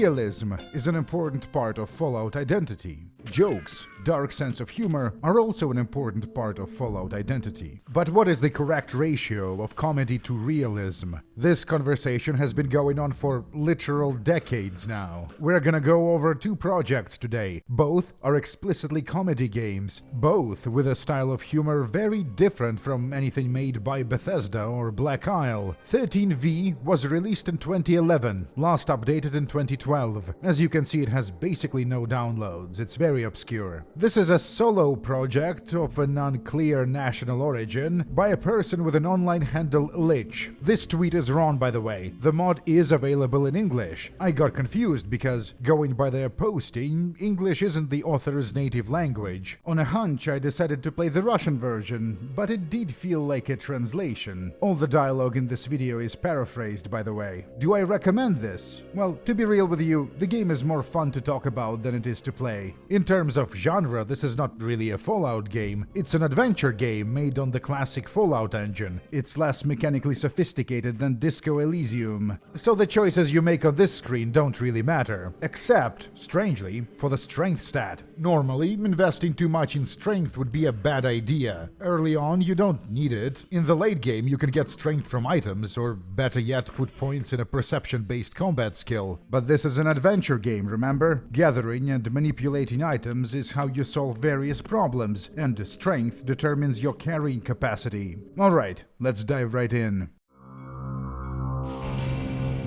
Realism is an important part of Fallout identity. Jokes, dark sense of humor are also an important part of Fallout identity. But what is the correct ratio of comedy to realism? This conversation has been going on for literal decades now. We're gonna go over two projects today. Both are explicitly comedy games, both with a style of humor very different from anything made by Bethesda or Black Isle. 13V was released in 2011, last updated in 2012. As you can see, it has basically no downloads. It's very obscure. This is a solo project of an unclear national origin by a person with an online handle Lich. This tweet is wrong, by the way. The mod is available in English. I got confused because, going by their posting, English isn't the author's native language. On a hunch, I decided to play the Russian version, but it did feel like a translation. All the dialogue in this video is paraphrased, by the way. Do I recommend this? Well, to be real with you, the game is more fun to talk about than it is to play. In terms of genre, this is not really a Fallout game. It's an adventure game made on the classic Fallout engine. It's less mechanically sophisticated than Disco Elysium, so the choices you make on this screen don't really matter. Except, strangely, for the strength stat. Normally, investing too much in strength would be a bad idea. Early on, you don't need it. In the late game, you can get strength from items, or better yet, put points in a perception-based combat skill. But this is an adventure game, remember? Gathering and manipulating items is how you solve various problems, and strength determines your carrying capacity. Alright, let's dive right in.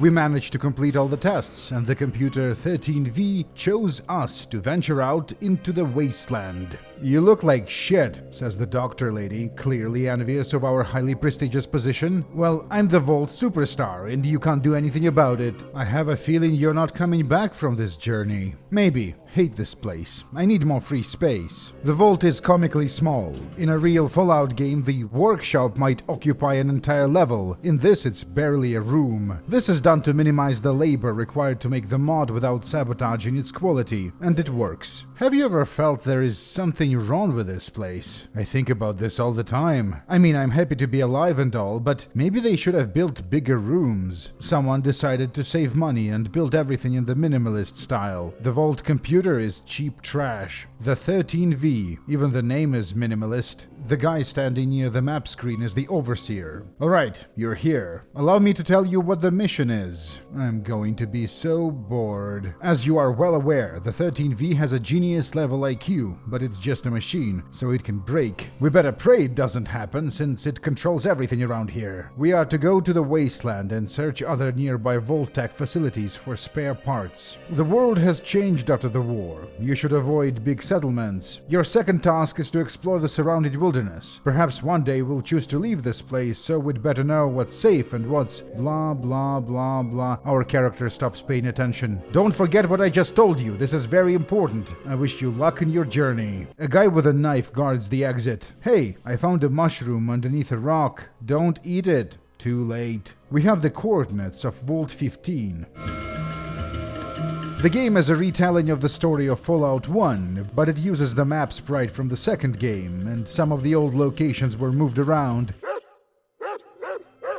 We managed to complete all the tests, and the computer 13V chose us to venture out into the wasteland. "You look like shit," says the doctor lady, clearly envious of our highly prestigious position. "Well, I'm the Vault superstar, and you can't do anything about it. I have a feeling you're not coming back from this journey." "Maybe. Hate this place. I need more free space." The Vault is comically small. In a real Fallout game, the workshop might occupy an entire level. In this, it's barely a room. This is done to minimize the labor required to make the mod without sabotaging its quality, and it works. Have you ever felt there is something wrong with this place? I think about this all the time. I mean, I'm happy to be alive and all, but maybe they should have built bigger rooms. Someone decided to save money and build everything in the minimalist style. The Vault computer is cheap trash. The 13V, even the name is minimalist. The guy standing near the map screen is the overseer. Alright, you're here. Allow me to tell you what the mission is. I'm going to be so bored. As you are well aware, the 13V has a genius level IQ, but it's just a machine, so it can break. We better pray it doesn't happen, since it controls everything around here. We are to go to the wasteland and search other nearby Vault-Tec facilities for spare parts. The world has changed after the war. You should avoid big settlements. Your second task is to explore the surrounding wilderness. Perhaps one day we'll choose to leave this place, so we'd better know what's safe and what's blah blah blah blah. Our character stops paying attention. "Don't forget what I just told you. This is very important. I wish you luck in your journey." A guy with a knife guards the exit. "Hey, I found a mushroom underneath a rock. Don't eat it." Too late. We have the coordinates of Vault 15. The game is a retelling of the story of Fallout 1, but it uses the map sprite from the second game, and some of the old locations were moved around.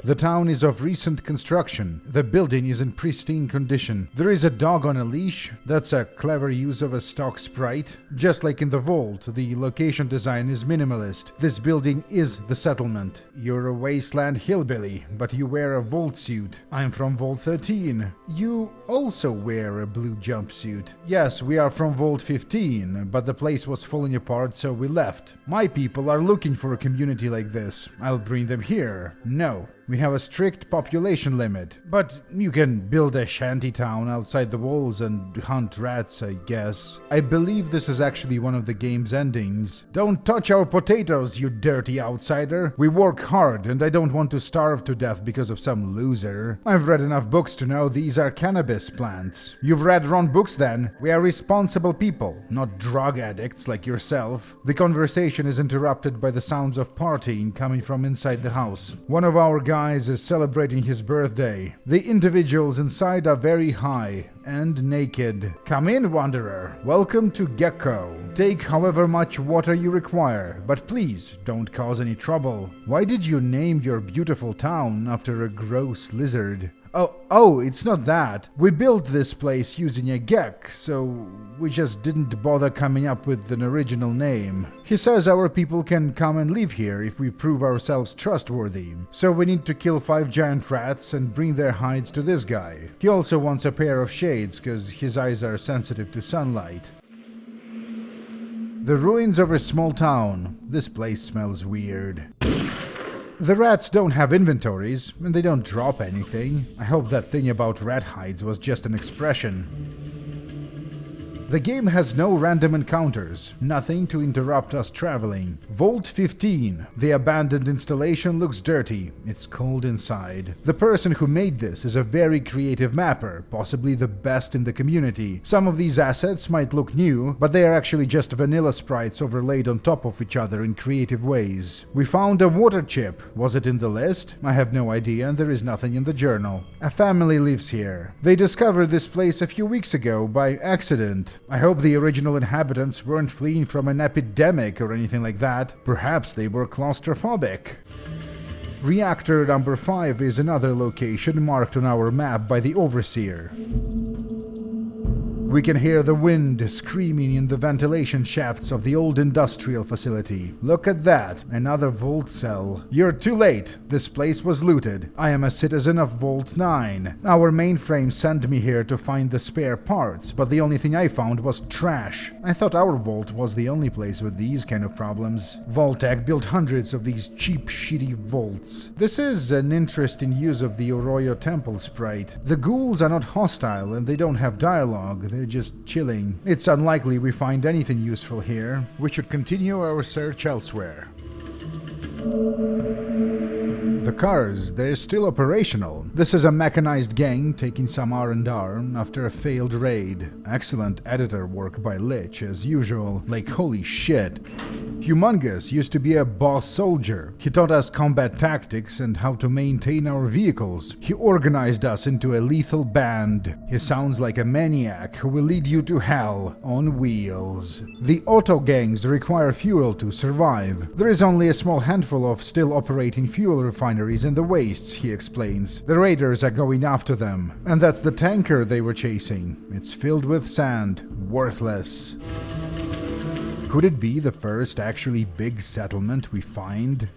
The town is of recent construction. The building is in pristine condition. There is a dog on a leash. That's a clever use of a stock sprite. Just like in the Vault, the location design is minimalist. This building is the settlement. You're a wasteland hillbilly, but you wear a Vault suit. I'm from Vault 13. You also wear a blue jumpsuit. Yes, we are from Vault 15, but the place was falling apart, so we left. My people are looking for a community like this. I'll bring them here. No. We have a strict population limit, but you can build a shanty town outside the walls and hunt rats, I guess. I believe this is actually one of the game's endings. "Don't touch our potatoes, you dirty outsider. We work hard, and I don't want to starve to death because of some loser. I've read enough books to know these are cannabis plants." "You've read wrong books then. We are responsible people, not drug addicts like yourself." The conversation is interrupted by the sounds of partying coming from inside the house. One of our guys is celebrating his birthday. The individuals inside are very high and naked. "Come in, wanderer. Welcome to Gecko. Take however much water you require, but please don't cause any trouble." "Why did you name your beautiful town after a gross lizard?" Oh, it's not that. We built this place using a gek, so we just didn't bother coming up with an original name. He says our people can come and live here if we prove ourselves trustworthy. So we need to kill 5 giant rats and bring their hides to this guy. He also wants a pair of shades, cause his eyes are sensitive to sunlight. The ruins of a small town. This place smells weird. The rats don't have inventories, and they don't drop anything. I hope that thing about rat hides was just an expression. The game has no random encounters, nothing to interrupt us traveling. Vault 15. The abandoned installation looks dirty. It's cold inside. The person who made this is a very creative mapper, possibly the best in the community. Some of these assets might look new, but they are actually just vanilla sprites overlaid on top of each other in creative ways. We found a water chip. Was it in the list? I have no idea, and there is nothing in the journal. A family lives here. They discovered this place a few weeks ago by accident. I hope the original inhabitants weren't fleeing from an epidemic or anything like that. Perhaps they were claustrophobic. Reactor number 5 is another location marked on our map by the Overseer. We can hear the wind screaming in the ventilation shafts of the old industrial facility. Look at that, another vault cell. You're too late. This place was looted. I am a citizen of Vault 9. Our mainframe sent me here to find the spare parts, but the only thing I found was trash. I thought our vault was the only place with these kind of problems. Vault-Tec built hundreds of these cheap, shitty vaults. This is an interesting use of the Arroyo temple sprite. The ghouls are not hostile and they don't have dialogue. They're just chilling. It's unlikely we find anything useful here. We should continue our search elsewhere. The cars, they're still operational. This is a mechanized gang taking some R&R after a failed raid. Excellent editor work by Lich, as usual. Like, holy shit. Humongous used to be a boss soldier. He taught us combat tactics and how to maintain our vehicles. He organized us into a lethal band. He sounds like a maniac who will lead you to hell on wheels. The auto gangs require fuel to survive. There is only a small handful of still operating fuel refineries in the wastes, he explains. The raiders are going after them. And that's the tanker they were chasing. It's filled with sand. Worthless. Could it be the first actually big settlement we find?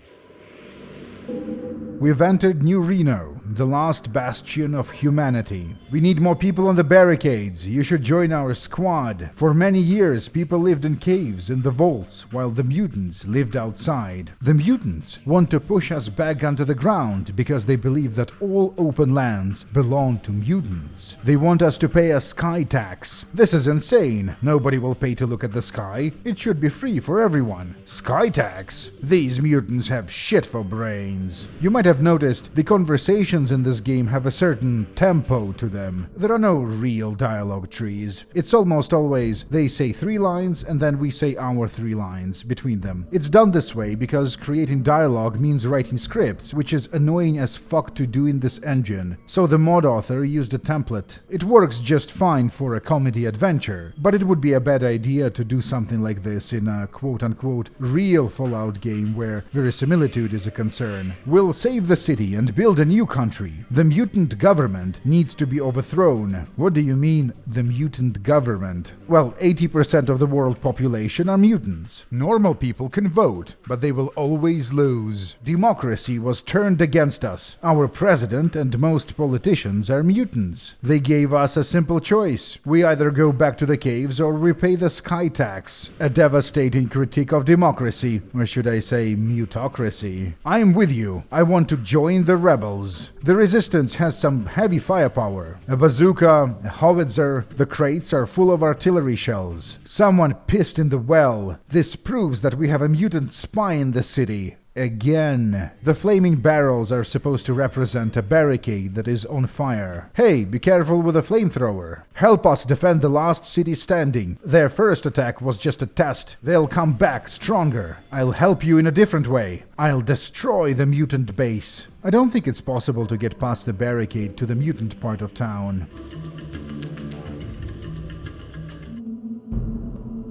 We've entered New Reno, the last bastion of humanity. We need more people on the barricades. You should join our squad. For many years, people lived in caves in the vaults, while the mutants lived outside. The mutants want to push us back onto the ground because they believe that all open lands belong to mutants. They want us to pay a sky tax. This is insane. Nobody will pay to look at the sky. It should be free for everyone. Sky tax? These mutants have shit for brains. You might have noticed the conversations in this game have a certain tempo to them. There are no real dialogue trees. It's almost always they say 3 lines and then we say our 3 lines between them. It's done this way because creating dialogue means writing scripts, which is annoying as fuck to do in this engine. So the mod author used a template. It works just fine for a comedy adventure, but it would be a bad idea to do something like this in a quote-unquote real Fallout game where verisimilitude is a concern. We'll save the city and build a new country. The mutant government needs to be overthrown. What do you mean, the mutant government? Well, 80% of the world population are mutants. Normal people can vote, but they will always lose. Democracy was turned against us. Our president and most politicians are mutants. They gave us a simple choice. We either go back to the caves or repay the sky tax. A devastating critique of democracy, or should I say mutocracy. I'm with you. I want to join the rebels. The resistance has some heavy firepower. A bazooka, a howitzer, the crates are full of artillery shells. Someone pissed in the well. This proves that we have a mutant spy in the city. Again. The flaming barrels are supposed to represent a barricade that is on fire. Hey, be careful with a flamethrower. Help us defend the last city standing. Their first attack was just a test. They'll come back stronger. I'll help you in a different way. I'll destroy the mutant base. I don't think it's possible to get past the barricade to the mutant part of town.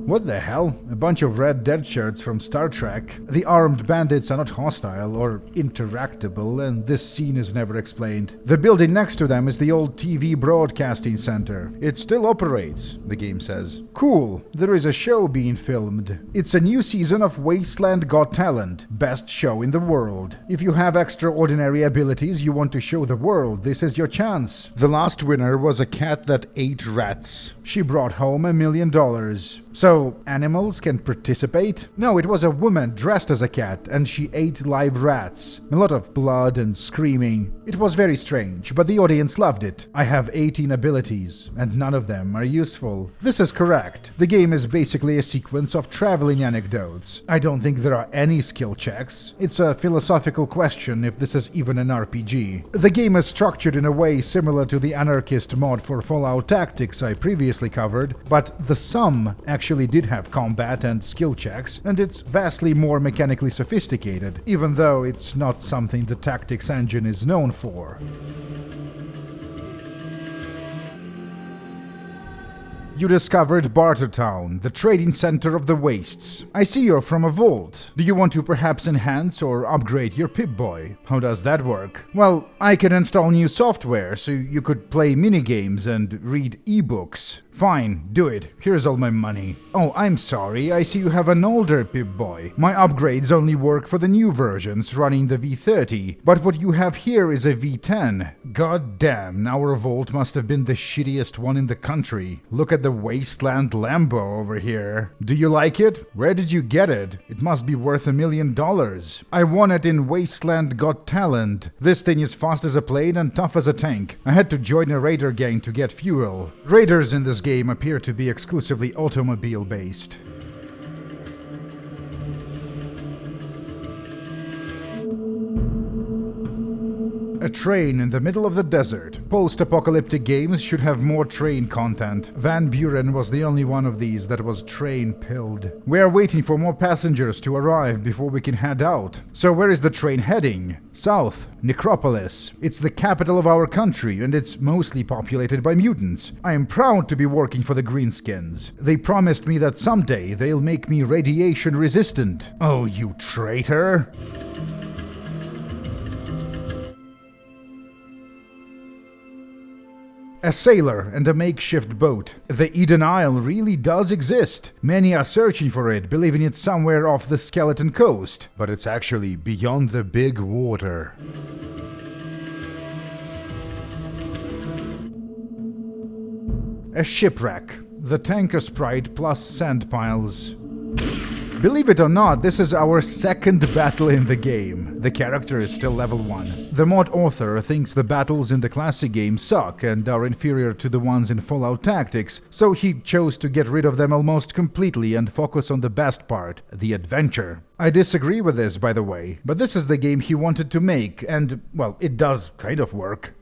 What the hell? A bunch of red dead shirts from Star Trek. The armed bandits are not hostile or interactable, and this scene is never explained. The building next to them is the old TV broadcasting center. It still operates, the game says. Cool, there is a show being filmed. It's a new season of Wasteland Got Talent, best show in the world. If you have extraordinary abilities you want to show the world, this is your chance. The last winner was a cat that ate rats. She brought home $1 million. So, animals can participate? No, it was a woman dressed as a cat, and she ate live rats. A lot of blood and screaming. It was very strange, but the audience loved it. I have 18 abilities, and none of them are useful. This is correct. The game is basically a sequence of traveling anecdotes. I don't think there are any skill checks. It's a philosophical question if this is even an RPG. The game is structured in a way similar to the anarchist mod for Fallout Tactics I previously covered, but the sum actually did have combat and skill checks, and it's vastly more mechanically sophisticated, even though it's not something the Tactics engine is known for. You discovered Barter Town, the trading center of the Wastes. I see you're from a vault. Do you want to perhaps enhance or upgrade your Pip-Boy? How does that work? Well, I can install new software so you could play minigames and read ebooks. Fine, do it. Here's all my money. Oh, I'm sorry, I see you have an older Pip-Boy. My upgrades only work for the new versions running the V30, but what you have here is a V10. God damn, our vault must have been the shittiest one in the country. Look at the Wasteland Lambo over here. Do you like it? Where did you get it? It must be worth $1 million. I won it in Wasteland Got Talent. This thing is fast as a plane and tough as a tank. I had to join a raider gang to get fuel. Raiders in this game appear to be exclusively automobile-based. A train in the middle of the desert. Post-apocalyptic games should have more train content. Van Buren was the only one of these that was train-pilled. We are waiting for more passengers to arrive before we can head out. So where is the train heading? South, Necropolis. It's the capital of our country, and it's mostly populated by mutants. I am proud to be working for the Greenskins. They promised me that someday they'll make me radiation resistant. Oh, you traitor! A sailor and a makeshift boat. The Eden Isle really does exist. Many are searching for it, believing it's somewhere off the Skeleton Coast. But it's actually beyond the big water. A shipwreck. The tanker sprite plus sand piles. Believe it or not, this is our second battle in the game. The character is still level 1. The mod author thinks the battles in the classic game suck and are inferior to the ones in Fallout Tactics, so he chose to get rid of them almost completely and focus on the best part, the adventure. I disagree with this, by the way, but this is the game he wanted to make, and, well, it does kind of work.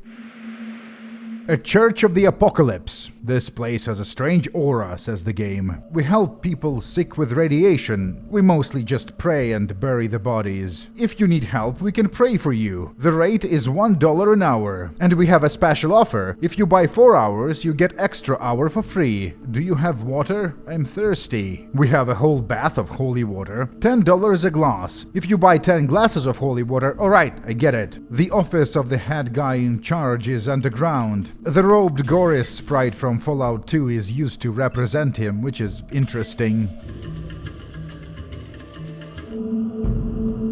A Church of the Apocalypse. This place has a strange aura, says the game. We help people sick with radiation. We mostly just pray and bury the bodies. If you need help, we can pray for you. The rate is $1 an hour. And we have a special offer. If you buy 4 hours, you get extra hour for free. Do you have water? I'm thirsty. We have a whole bath of holy water. $10 a glass. If you buy 10 glasses of holy water, alright, I get it. The office of the head guy in charge is underground. The robed Goris sprite from Fallout 2 is used to represent him, which is interesting.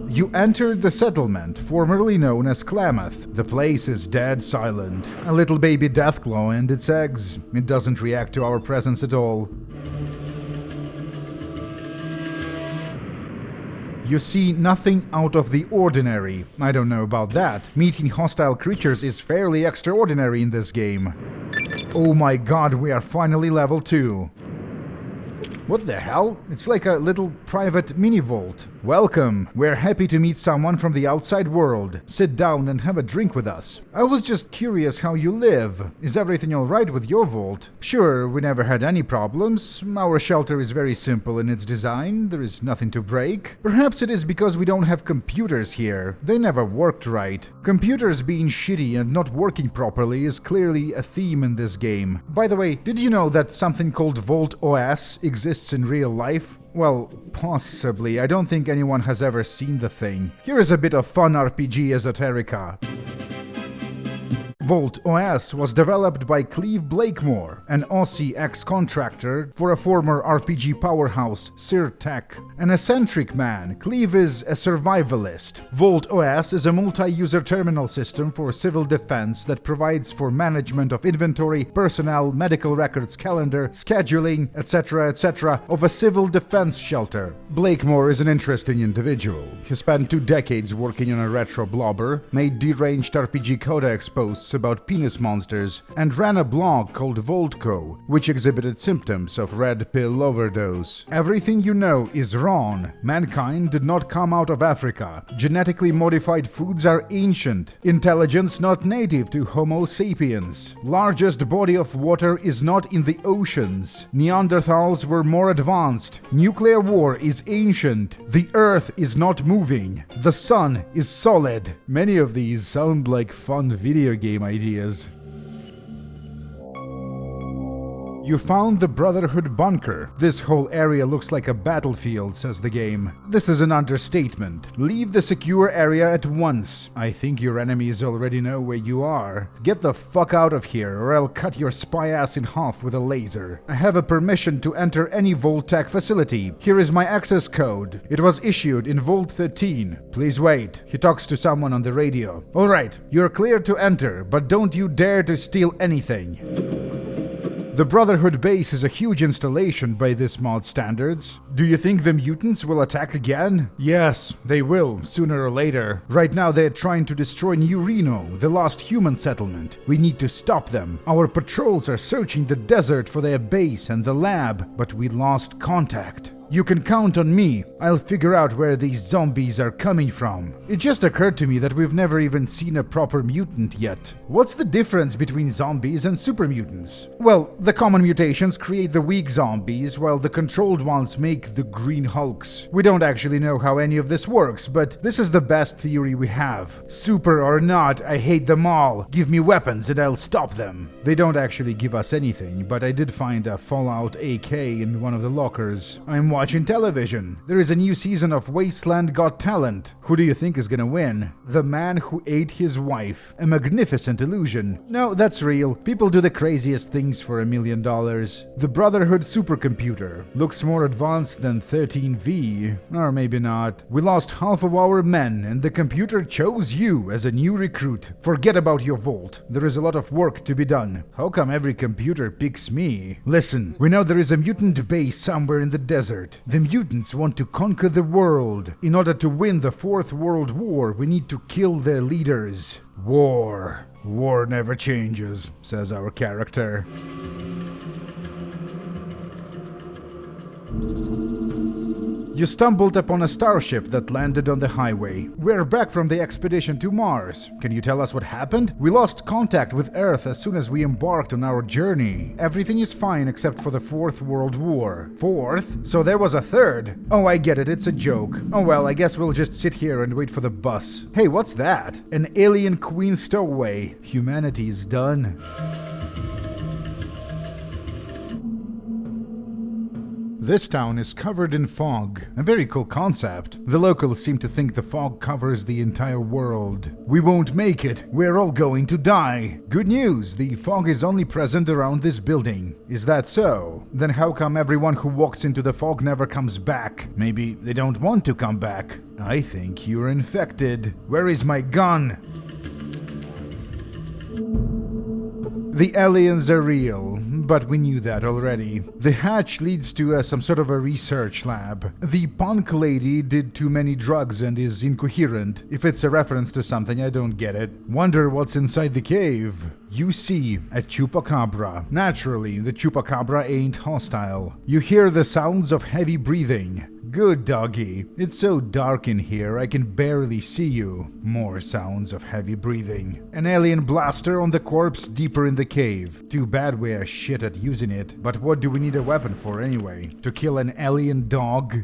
You entered the settlement, formerly known as Klamath. The place is dead silent. A little baby Deathclaw and its eggs. It doesn't react to our presence at all. You see nothing out of the ordinary. I don't know about that. Meeting hostile creatures is fairly extraordinary in this game. Oh my god, we are finally level 2. What the hell? It's like a little private mini-vault. Welcome. We're happy to meet someone from the outside world. Sit down and have a drink with us. I was just curious how you live. Is everything alright with your vault? Sure, we never had any problems. Our shelter is very simple in its design. There is nothing to break. Perhaps it is because we don't have computers here. They never worked right. Computers being shitty and not working properly is clearly a theme in this game. By the way, did you know that something called Vault OS exists exists in real life? Well, possibly. I don't think anyone has ever seen the thing. Here is a bit of fun RPG esoterica. Vault OS was developed by Cleve Blakemore, an Aussie ex-contractor for a former RPG powerhouse, Sirtech. An eccentric man, Cleve is a survivalist. Vault OS is a multi-user terminal system for civil defense that provides for management of inventory, personnel, medical records, calendar, scheduling, etc. of a civil defense shelter. Blakemore is an interesting individual. He spent 2 decades working on a retro blobber, made deranged RPG codex posts about penis monsters, and ran a blog called Voltco, which exhibited symptoms of red pill overdose. Everything you know is wrong. Mankind did not come out of Africa. Genetically modified foods are ancient. Intelligence not native to Homo sapiens. Largest body of water is not in the oceans. Neanderthals were more advanced. Nuclear war is ancient. The earth is not moving. The sun is solid. Many of these sound like fun video game ideas. You found the Brotherhood bunker. This whole area looks like a battlefield, says the game. This is an understatement. Leave the secure area at once. I think your enemies already know where you are. Get the fuck out of here, or I'll cut your spy ass in half with a laser. I have a permission to enter any Vault-Tec facility. Here is my access code. It was issued in Vault 13. Please wait. He talks to someone on the radio. Alright, you're clear to enter, but don't you dare to steal anything. The Brotherhood base is a huge installation by this mod standards. Do you think the mutants will attack again? Yes, they will, sooner or later. Right now they're trying to destroy New Reno, the lost human settlement. We need to stop them. Our patrols are searching the desert for their base and the lab, but we lost contact. You can count on me. I'll figure out where these zombies are coming from. It just occurred to me that we've never even seen a proper mutant yet. What's the difference between zombies and super mutants? Well, the common mutations create the weak zombies, while the controlled ones make the green hulks. We don't actually know how any of this works, but this is the best theory we have. Super or not, I hate them all. Give me weapons and I'll stop them. They don't actually give us anything, but I did find a Fallout AK in one of the lockers. I'm watching television. There is a new season of Wasteland Got Talent. Who do you think is gonna win? The man who ate his wife. A magnificent illusion. No, that's real. People do the craziest things for $1 million. The Brotherhood supercomputer looks more advanced than 13V. Or maybe not. We lost half of our men and the computer chose you as a new recruit. Forget about your vault. There is a lot of work to be done. How come every computer picks me? Listen, we know there is a mutant base somewhere in the desert. The mutants want to conquer the world. In order to win the 4th World War, we need to kill their leaders. War. War never changes, says our character. You stumbled upon a starship that landed on the highway. We're back from the expedition to Mars. Can you tell us what happened? We lost contact with Earth as soon as we embarked on our journey. Everything is fine except for the 4th World War. 4th? So there was a 3rd? Oh, I get it, it's a joke. Oh well, I guess we'll just sit here and wait for the bus. Hey, what's that? An alien queen stowaway. Humanity's done. This town is covered in fog. A very cool concept. The locals seem to think the fog covers the entire world. We won't make it. We're all going to die. Good news, the fog is only present around this building. Is that so? Then how come everyone who walks into the fog never comes back? Maybe they don't want to come back. I think you're infected. Where is my gun? The aliens are real, but we knew that already. The hatch leads to some sort of a research lab. The punk lady did too many drugs and is incoherent. If it's a reference to something, I don't get it. Wonder what's inside the cave. You see a chupacabra. Naturally, the chupacabra ain't hostile. You hear the sounds of heavy breathing. Good doggy. It's so dark in here, I can barely see you. More sounds of heavy breathing. An alien blaster on the corpse deeper in the cave. Too bad we're shit at using it. But what do we need a weapon for anyway? To kill an alien dog?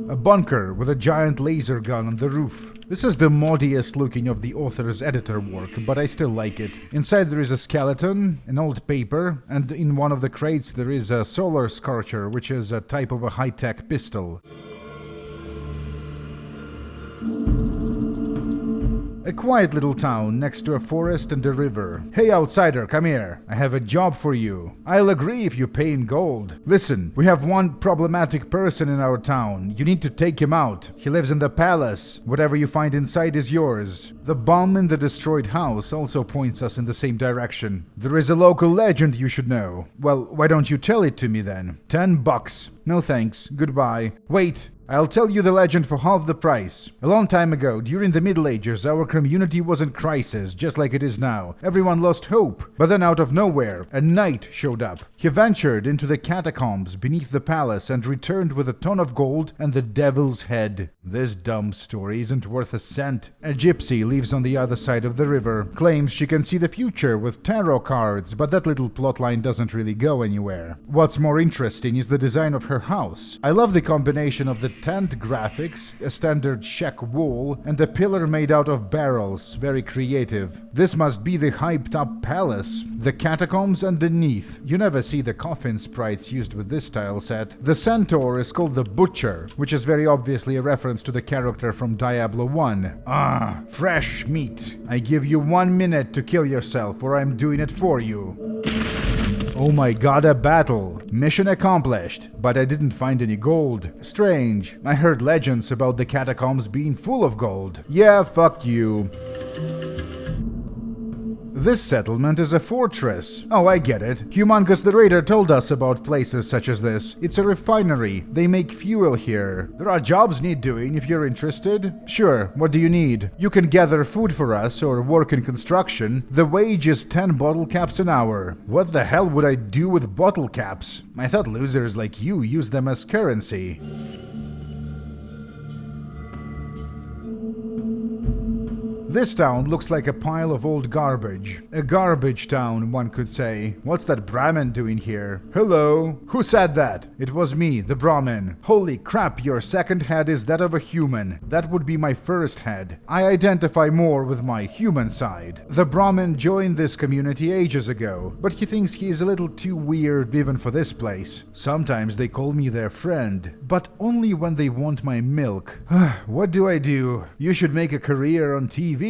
A bunker with a giant laser gun on the roof. This is the muddiest looking of the author's editor work, but I still like it. Inside there is a skeleton, an old paper, and in one of the crates there is a solar scorcher, which is a type of a high-tech pistol. A quiet little town next to a forest and a river. Hey outsider, come here. I have a job for you. I'll agree if you pay in gold. Listen, we have one problematic person in our town. You need to take him out. He lives in the palace. Whatever you find inside is yours. The bomb in the destroyed house also points us in the same direction. There is a local legend you should know. Well, why don't you tell it to me then? $10. No thanks. Goodbye. Wait. I'll tell you the legend for half the price. A long time ago, during the Middle Ages, our community was in crisis, just like it is now. Everyone lost hope. But then out of nowhere, a knight showed up. He ventured into the catacombs beneath the palace and returned with a ton of gold and the devil's head. This dumb story isn't worth a cent. A gypsy lives on the other side of the river, claims she can see the future with tarot cards, but that little plotline doesn't really go anywhere. What's more interesting is the design of her house. I love the combination of the tent graphics, a standard check wall, and a pillar made out of barrels. Very creative. This must be the hyped up palace. The catacombs underneath. You never see the coffin sprites used with this tile set. The centaur is called the Butcher, which is very obviously a reference to the character from Diablo 1. Ah, fresh meat. I give you 1 minute to kill yourself or I'm doing it for you. Oh my god, a battle. Mission accomplished. But I didn't find any gold. Strange. I heard legends about the catacombs being full of gold. Yeah, fuck you. This settlement is a fortress. Oh, I get it. Humongous the Raider told us about places such as this. It's a refinery. They make fuel here. There are jobs need doing if you're interested. Sure, what do you need? You can gather food for us or work in construction. The wage is 10 bottle caps an hour. What the hell would I do with bottle caps? I thought losers like you use them as currency. This town looks like a pile of old garbage. A garbage town, one could say. What's that Brahmin doing here? Hello? Who said that? It was me, the Brahmin. Holy crap, your second head is that of a human. That would be my first head. I identify more with my human side. The Brahmin joined this community ages ago, but he thinks he is a little too weird even for this place. Sometimes they call me their friend, but only when they want my milk. What do I do? You should make a career on TV.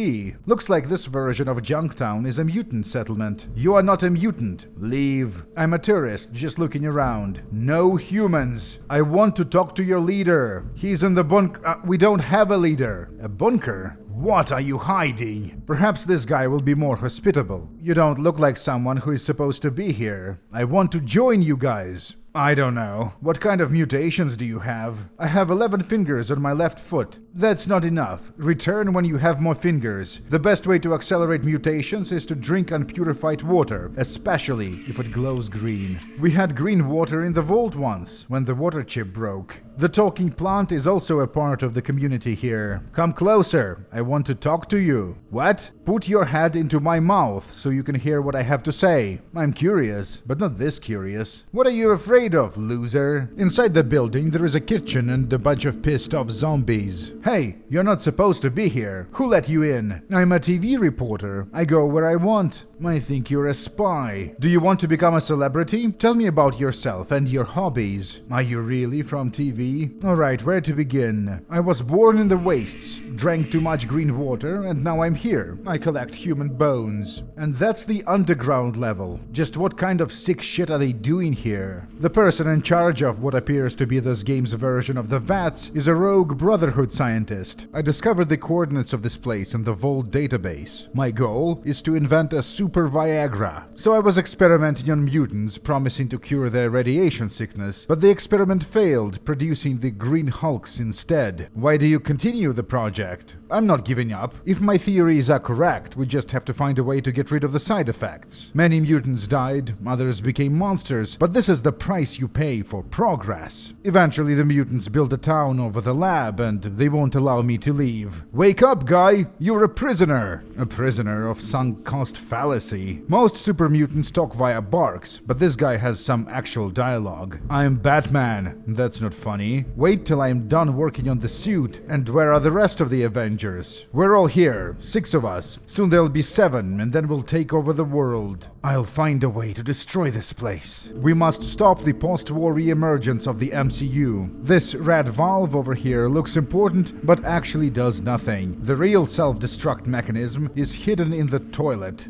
Looks like this version of Junktown is a mutant settlement. You are not a mutant. Leave. I'm a tourist, just looking around. No humans. I want to talk to your leader. He's in the bunker. We don't have a leader. A bunker? What are you hiding? Perhaps this guy will be more hospitable. You don't look like someone who is supposed to be here. I want to join you guys. I don't know. What kind of mutations do you have? I have 11 fingers on my left foot. That's not enough. Return when you have more fingers. The best way to accelerate mutations is to drink unpurified water, especially if it glows green. We had green water in the vault once, when the water chip broke. The talking plant is also a part of the community here. Come closer. I want to talk to you. What? Put your head into my mouth so you can hear what I have to say. I'm curious, but not this curious. What are you afraid of, loser? Inside the building there is a kitchen and a bunch of pissed off zombies. Hey, you're not supposed to be here. Who let you in? I'm a TV reporter. I go where I want. I think you're a spy. Do you want to become a celebrity? Tell me about yourself and your hobbies. Are you really from TV? Alright, where to begin? I was born in the wastes, drank too much green water, and now I'm here. I collect human bones. And that's the underground level. Just what kind of sick shit are they doing here? The person in charge of what appears to be this game's version of the VATS is a rogue Brotherhood scientist. I discovered the coordinates of this place in the Vault database. My goal is to invent a super Viagra. So I was experimenting on mutants, promising to cure their radiation sickness, but the experiment failed, producing the Green Hulks instead. Why do you continue the project? I'm not giving up. If my theories are correct, we just have to find a way to get rid of the side effects. Many mutants died, others became monsters, but this is the price you pay for progress. Eventually the mutants built a town over the lab, and they won't allow me to leave. Wake up, guy! You're a prisoner! A prisoner of sunk cost fallacy. Most super mutants talk via barks, but this guy has some actual dialogue. I'm Batman. That's not funny. Tony. Wait till I'm done working on the suit. And where are the rest of the Avengers? We're all here, 6 of us. Soon there'll be 7, and then we'll take over the world. I'll find a way to destroy this place. We must stop the post-war re-emergence of the MCU. This red valve over here looks important, but actually does nothing. The real self-destruct mechanism is hidden in the toilet.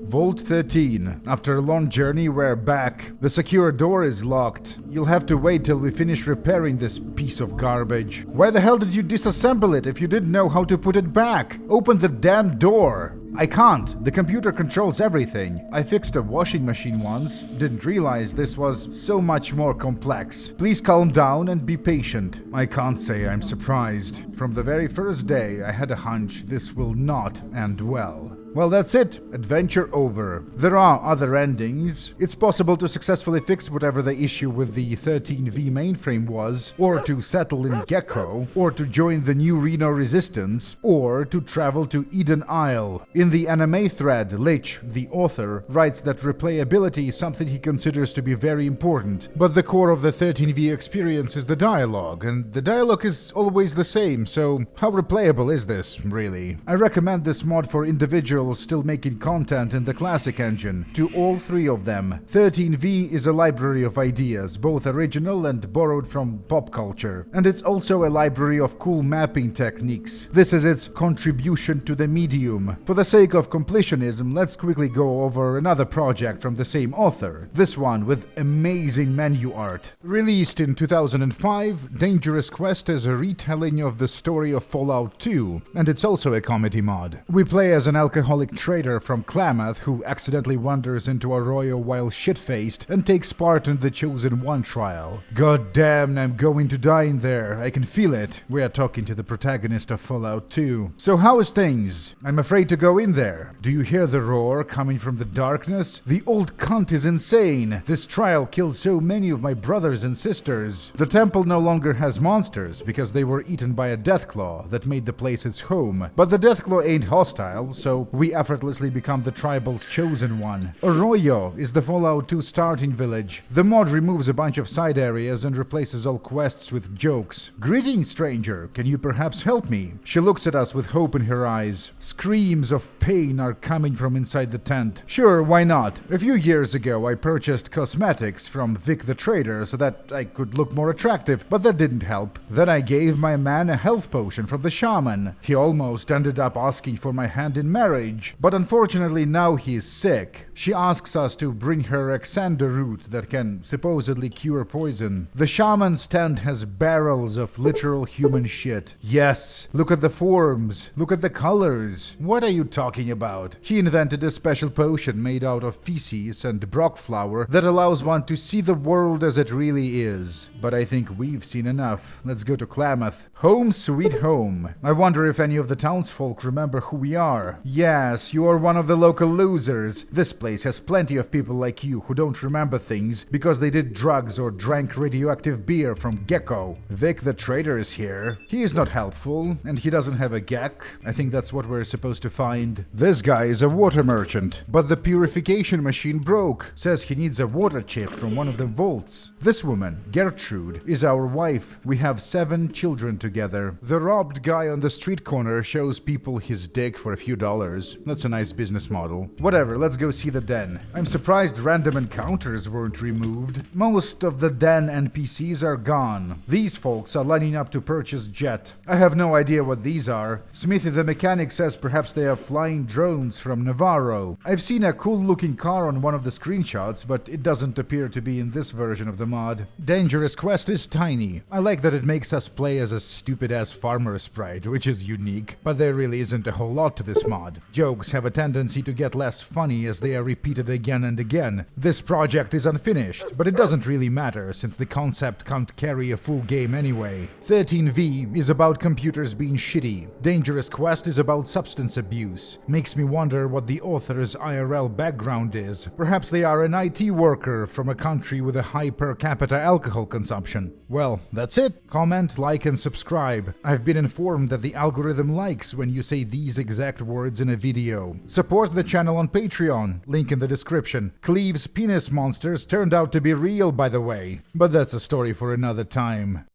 Vault 13. After a long journey, we're back. The secure door is locked. You'll have to wait till we finish repairing this piece of garbage. Why the hell did you disassemble it if you didn't know how to put it back? Open the damn door! I can't. The computer controls everything. I fixed a washing machine once. Didn't realize this was so much more complex. Please calm down and be patient. I can't say I'm surprised. From the very first day, I had a hunch this will not end well. Well, that's it. Adventure over. There are other endings. It's possible to successfully fix whatever the issue with the 13V mainframe was, or to settle in Gecko, or to join the new Reno Resistance, or to travel to Eden Isle. In the anime thread, Lich, the author, writes that replayability is something he considers to be very important, but the core of the 13V experience is the dialogue, and the dialogue is always the same, so how replayable is this, really? I recommend this mod for individuals still making content in the classic engine, to all 3 of them. 13V is a library of ideas, both original and borrowed from pop culture, and it's also a library of cool mapping techniques. This is its contribution to the medium. For the sake of completionism, let's quickly go over another project from the same author, this one with amazing menu art. Released in 2005, Dangerous Quest is a retelling of the story of Fallout 2, and it's also a comedy mod. We play as an alcoholic trader from Klamath who accidentally wanders into Arroyo while shit-faced and takes part in the Chosen One trial. God damn, I'm going to die in there. I can feel it. We are talking to the protagonist of Fallout 2. So how is things? I'm afraid to go in there. Do you hear the roar coming from the darkness? The old cunt is insane. This trial killed so many of my brothers and sisters. The temple no longer has monsters because they were eaten by a Deathclaw that made the place its home. But the Deathclaw ain't hostile, so we effortlessly become the tribal's chosen one. Arroyo is the Fallout 2 starting village. The mod removes a bunch of side areas and replaces all quests with jokes. Greetings, stranger. Can you perhaps help me? She looks at us with hope in her eyes. Screams of pain are coming from inside the tent. Sure, why not? A few years ago, I purchased cosmetics from Vic the Trader so that I could look more attractive, but that didn't help. Then I gave my man a health potion from the shaman. He almost ended up asking for my hand in marriage, but unfortunately now he is sick. She asks us to bring her Xander root that can supposedly cure poison. The shaman's tent has barrels of literal human shit. Yes, look at the forms, look at the colors. What are you talking about? He invented a special potion made out of feces and brock flour that allows one to see the world as it really is. But I think we've seen enough. Let's go to Klamath. Home sweet home. I wonder if any of the townsfolk remember who we are. Yes, you are one of the local losers. This place has plenty of people like you who don't remember things because they did drugs or drank radioactive beer from Gecko. Vic the Trader is here. He is not helpful, and he doesn't have a Gek. I think that's what we're supposed to find. This guy is a water merchant, but the purification machine broke. Says he needs a water chip from one of the vaults. This woman, Gertrude, is our wife. We have 7 children together. The robbed guy on the street corner shows people his dick for a few dollars. That's a nice business model. Whatever, let's go see the den. I'm surprised random encounters weren't removed. Most of the den NPCs are gone. These folks are lining up to purchase jet. I have no idea what these are. Smithy the mechanic says perhaps they are flying drones from Navarro. I've seen a cool looking car on one of the screenshots, but it doesn't appear to be in this version of the mod. Dangerous Quest is tiny. I like that it makes us play as a stupid ass farmer sprite, which is unique, but there really isn't a whole lot to this mod. Jokes have a tendency to get less funny as they are repeated again and again. This project is unfinished, but it doesn't really matter since the concept can't carry a full game anyway. 13V is about computers being shitty. Dangerous Quest is about substance abuse. Makes me wonder what the author's IRL background is. Perhaps they are an IT worker from a country with a high per capita alcohol consumption. Well, that's it. Comment, like, and subscribe. I've been informed that the algorithm likes when you say these exact words in a video. Support the channel on Patreon, link in the description. Cleve's penis monsters turned out to be real, by the way, but that's a story for another time.